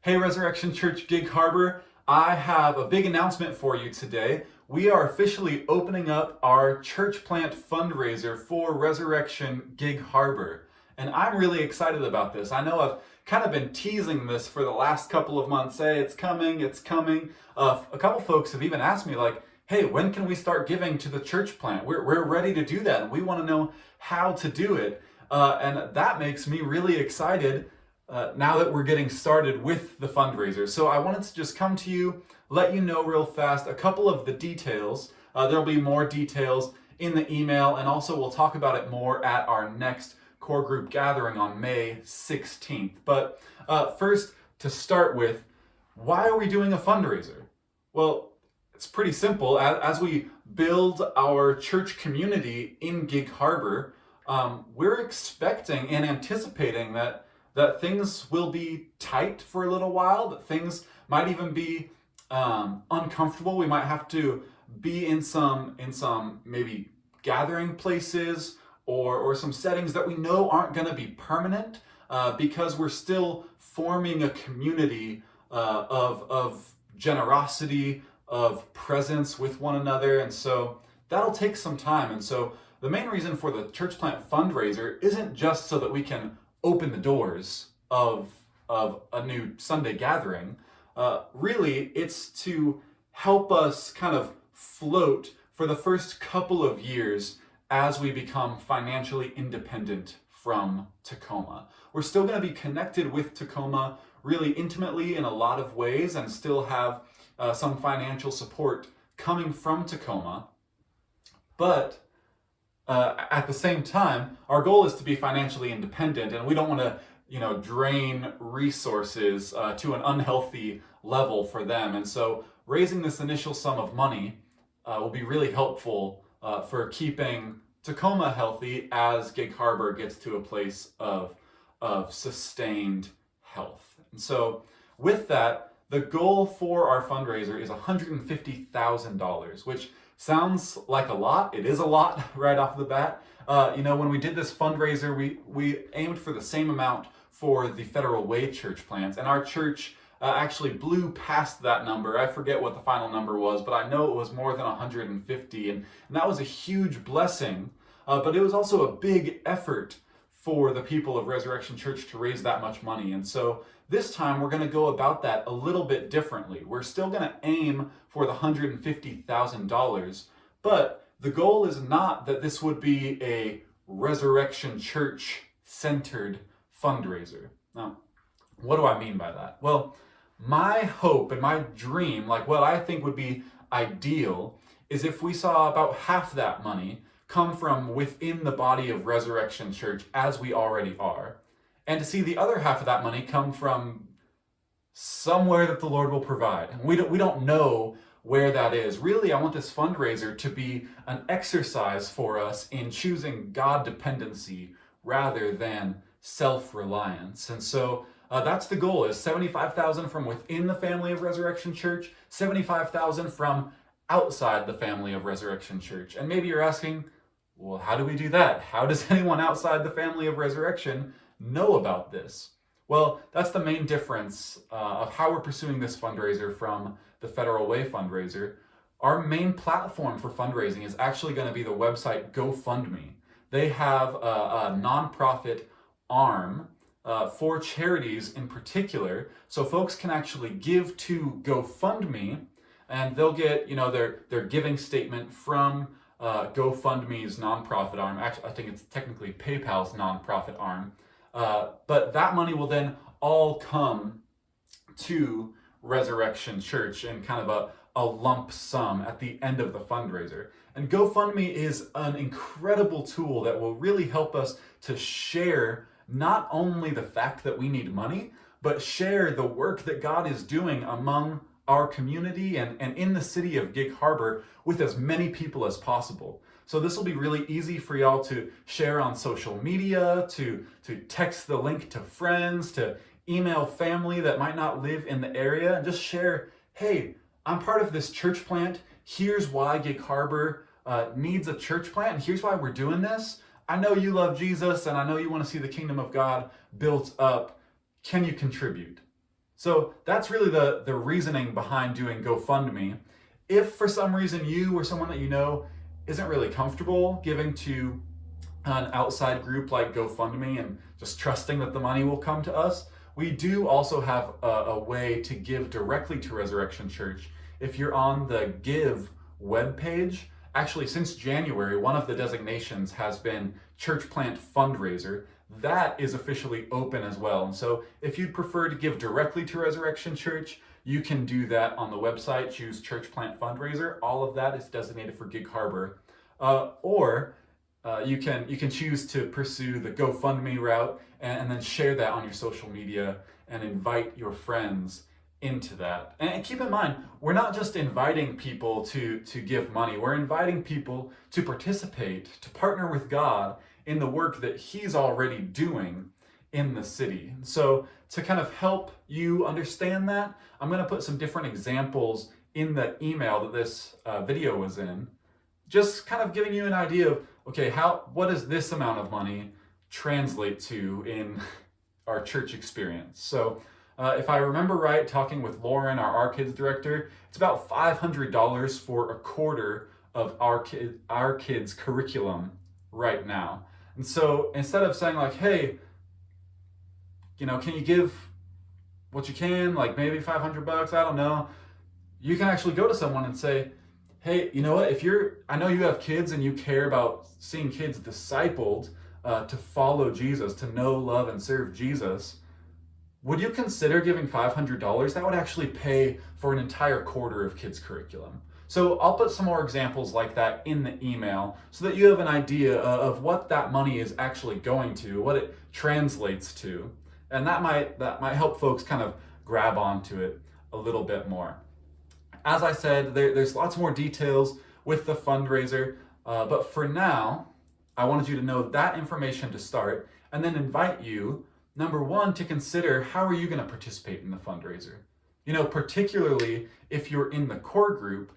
Hey, Resurrection Church Gig Harbor, I have a big announcement for you today. We are officially opening up our church plant fundraiser for Resurrection Gig Harbor. And I'm really excited about this. I know I've kind of been teasing this for the last couple of months. Hey, it's coming, it's coming. A couple folks have even asked me, like, hey, when can we start giving to the church plant? We're ready to do that, and we want to know how to do it. And that makes me really excited now that we're getting started with the fundraiser. So I wanted to just come to you, let you know real fast a couple of the details. There'll be more details in the email, and also we'll talk about it more at our next core group gathering on May 16th. But first, to start with, why are we doing a fundraiser? Well, it's pretty simple. As we build our church community in Gig Harbor, we're expecting and anticipating that things will be tight for a little while, that things might even be uncomfortable. We might have to be in some maybe gathering places or some settings that we know aren't going to be permanent because we're still forming a community of generosity, of presence with one another. And so that'll take some time. And so the main reason for the church plant fundraiser isn't just so that we can open the doors of a new Sunday gathering. Really, it's to help us kind of float for the first couple of years as we become financially independent from Tacoma. We're still going to be connected with Tacoma really intimately in a lot of ways and still have some financial support coming from Tacoma. But at the same time, our goal is to be financially independent, and we don't want to, drain resources to an unhealthy level for them. And so, raising this initial sum of money will be really helpful for keeping Tacoma healthy as Gig Harbor gets to a place of sustained health. And so, with that, the goal for our fundraiser is $150,000, which sounds like a lot. It is a lot right off the bat. When we did this fundraiser, we aimed for the same amount for the Federal Way church plants, and our church actually blew past that number. I forget what the final number was, but I know it was more than 150, and that was a huge blessing. But it was also a big effort for the people of Resurrection Church to raise that much money. And so this time we're going to go about that a little bit differently. We're still going to aim for the $150,000, but the goal is not that this would be a Resurrection Church centered fundraiser. Now, what do I mean by that? Well, my hope and my dream, like what I think would be ideal, is if we saw about half that money come from within the body of Resurrection Church as we already are, and to see the other half of that money come from somewhere that the Lord will provide. And we don't know where that is. Really, I want this fundraiser to be an exercise for us in choosing God dependency rather than self-reliance. And so that's the goal, is $75,000 from within the family of Resurrection Church, $75,000 from outside the family of Resurrection Church. And maybe you're asking, well, how do we do that? How does anyone outside the family of Resurrection know about this? Well, that's the main difference of how we're pursuing this fundraiser from the Federal Way fundraiser. Our main platform for fundraising is actually going to be the website GoFundMe. They have a nonprofit arm for charities in particular, so folks can actually give to GoFundMe, and they'll get their giving statement from GoFundMe's nonprofit arm. Actually, I think it's technically PayPal's nonprofit arm. But that money will then all come to Resurrection Church in kind of a lump sum at the end of the fundraiser. And GoFundMe is an incredible tool that will really help us to share not only the fact that we need money, but share the work that God is doing among our community and in the city of Gig Harbor with as many people as possible. So this will be really easy for y'all to share on social media, to text the link to friends, to email family that might not live in the area, and just share, hey, I'm part of this church plant. Here's why Gig Harbor needs a church plant, and here's why we're doing this. I know you love Jesus, and I know you want to see the kingdom of God built up. Can you contribute? So that's really the reasoning behind doing GoFundMe. If for some reason you or someone that you know isn't really comfortable giving to an outside group like GoFundMe and just trusting that the money will come to us, we do also have a way to give directly to Resurrection Church. If you're on the Give webpage, actually since January, one of the designations has been Church Plant Fundraiser. That is officially open as well. And so if you'd prefer to give directly to Resurrection Church, you can do that on the website. Choose Church Plant Fundraiser. All of that is designated for Gig Harbor. Or you can choose to pursue the GoFundMe route and then share that on your social media and invite your friends into that. And keep in mind, we're not just inviting people to give money. We're inviting people to participate, to partner with God in the work that He's already doing in the city. So to kind of help you understand that, I'm going to put some different examples in the email that this video was in, just kind of giving you an idea of, okay, what does this amount of money translate to in our church experience? So if I remember right, talking with Lauren, our kids director, it's about $500 for a quarter of our kids' curriculum right now. And so instead of saying like, hey, can you give what you can, like maybe $500, I don't know, you can actually go to someone and say, hey, you know what, I know you have kids and you care about seeing kids discipled to follow Jesus, to know, love, and serve Jesus. Would you consider giving $500? That would actually pay for an entire quarter of kids' curriculum. So I'll put some more examples like that in the email so that you have an idea of what that money is actually going to, what it translates to. And that might help folks kind of grab onto it a little bit more. As I said, there's lots more details with the fundraiser, but for now, I wanted you to know that information to start, and then invite you, number one, to consider how are you going to participate in the fundraiser. Particularly if you're in the core group,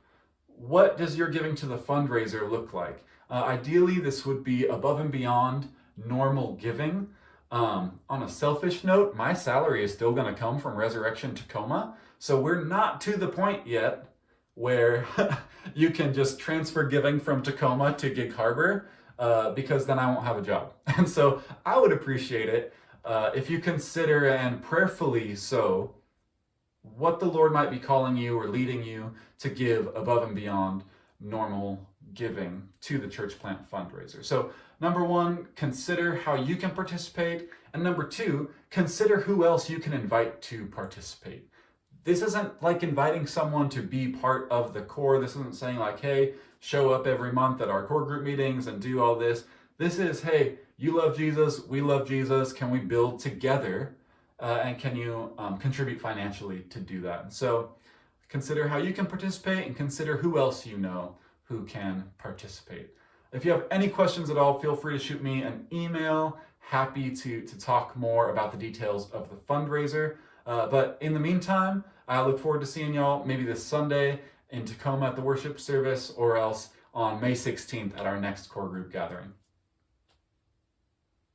what does your giving to the fundraiser look like? Ideally, this would be above and beyond normal giving. On a selfish note, my salary is still going to come from Resurrection Tacoma, so we're not to the point yet where you can just transfer giving from Tacoma to Gig Harbor, because then I won't have a job. And so I would appreciate it if you consider, and prayerfully so, what the Lord might be calling you or leading you to give above and beyond normal giving to the church plant fundraiser. So number one, consider how you can participate. And number two, consider who else you can invite to participate. This isn't like inviting someone to be part of the core. This isn't saying like, hey, show up every month at our core group meetings and do all this. This is, hey, you love Jesus, we love Jesus. Can we build together? And can you contribute financially to do that? And so consider how you can participate and consider who else you know who can participate. If you have any questions at all, feel free to shoot me an email. Happy to talk more about the details of the fundraiser. But in the meantime, I look forward to seeing y'all maybe this Sunday in Tacoma at the worship service, or else on May 16th at our next core group gathering.